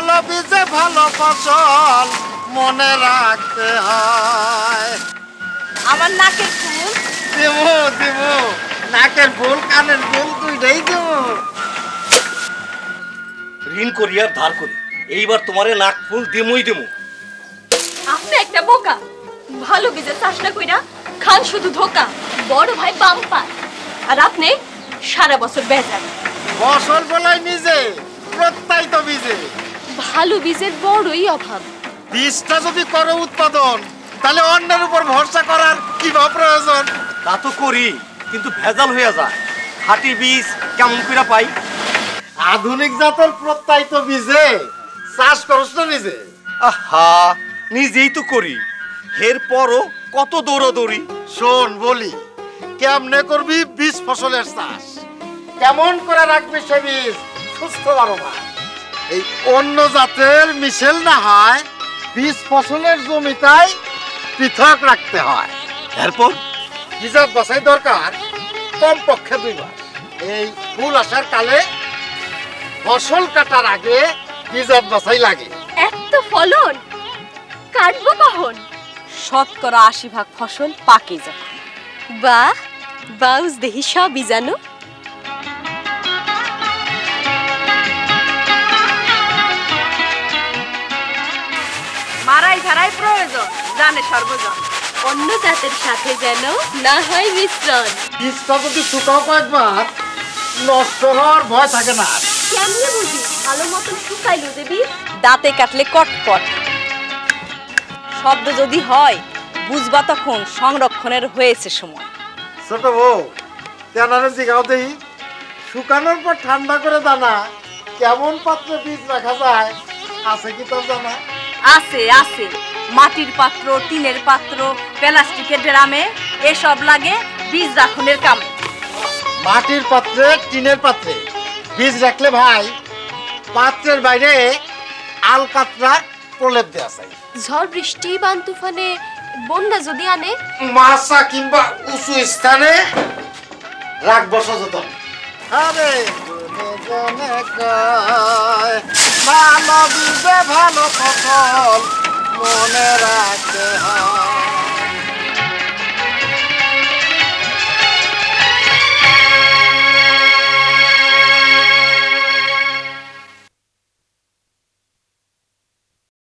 ভালো বীজে ভালো ফসল মনে রাখতে হয়। আমার নাকের ফুল দেবো দেবো, নাকের ফুল কানের ফুল দুইটাই দেবো। ঋণ করি আর ধার করি, এইবার তোমারে নাক ফুল দিমুই দিমু। আপনি একটা বোকা, ভালো বীজের চাষ না কইরা খান শুধু ধোকা। বড় ভাই বাম্পার আর আপনি সারা বছর বেজার। ফসল বলাই নিজে, প্রত্যায়িত বীজে। ভালো বীজের বড়ই অভাব। বীজটা যদি করো উৎপাদন, তাহলে অন্যের উপর ভরসা করার কি বা প্রয়োজন? তা তো করি, কিন্তু ভেজাল হইয়া যায়। খাঁটি বীজ কেমন করে পাই? আধুনিক জাতের প্রত্যায়িত বীজে চাষ করছ না নিজে? আহা, নিজেই তো করি, এরপরও কত দৌড়াদৌড়ি। শোন বলি, কেমনে করবি বীজ ফসলের চাষ, কেমন করে রাখবি সে বীজ সুস্থ বারোবার। এই অন্য জাতের মিশেল না হয়, বীজ ফসলের জমিটাই পৃথক রাখতে হয়। এরপর বীজের বাছাই দরকার কমপক্ষে 2 মাস। এই ফুল আসার কালে ফসল কাটার আগে বীজের বাছাই লাগে। এত ফলন কাটবো কখন? 80% ফসল পাকে যখন। বাহ, বাউজ দেহি সবই জানো। মারাই ধারাই প্রয়োজন, জানে সর্বজন। অন্য জাতের সাথে যেন না হয় মিশ্রণ। বীজটা যদি শুকাও কয়েকবার, নষ্ট হওয়ার ভয় থাকে না। কেমনে বুঝি ভালো মতন শুকাইলো যে বীজ? দাঁতে কাটলে কটকট শব্দ যদি হয়, বুঝবা তখন সংরক্ষণের হয়েছে সময়। ছোট বউ, তেনারে জিগাও দেই, শুকানোর পর ঠান্ডা করে দানা কেমন পাত্রে বীজ রাখা যায়, আছে কি তোর জানা? আছে আছে, মাটির পাত্র, টিনের পাত্র, প্লাস্টিকের ড্রামে এসব লাগে বীজ রাখনের কামে। মাটির পাত্রে, টিনের পাত্রে বীজ রাখলে ভাই, পাত্রের বাইরে আলকাতরা প্রলেপ দেওয়া চাই। ঝড় বৃষ্টি বান তুফানে বন্যা যদি আনে, মাছা কিংবা উঁচু স্থানে রাখবো সচেতন। আরে গুনে গুনে কয়, ভালো বীজে ভালো ফসল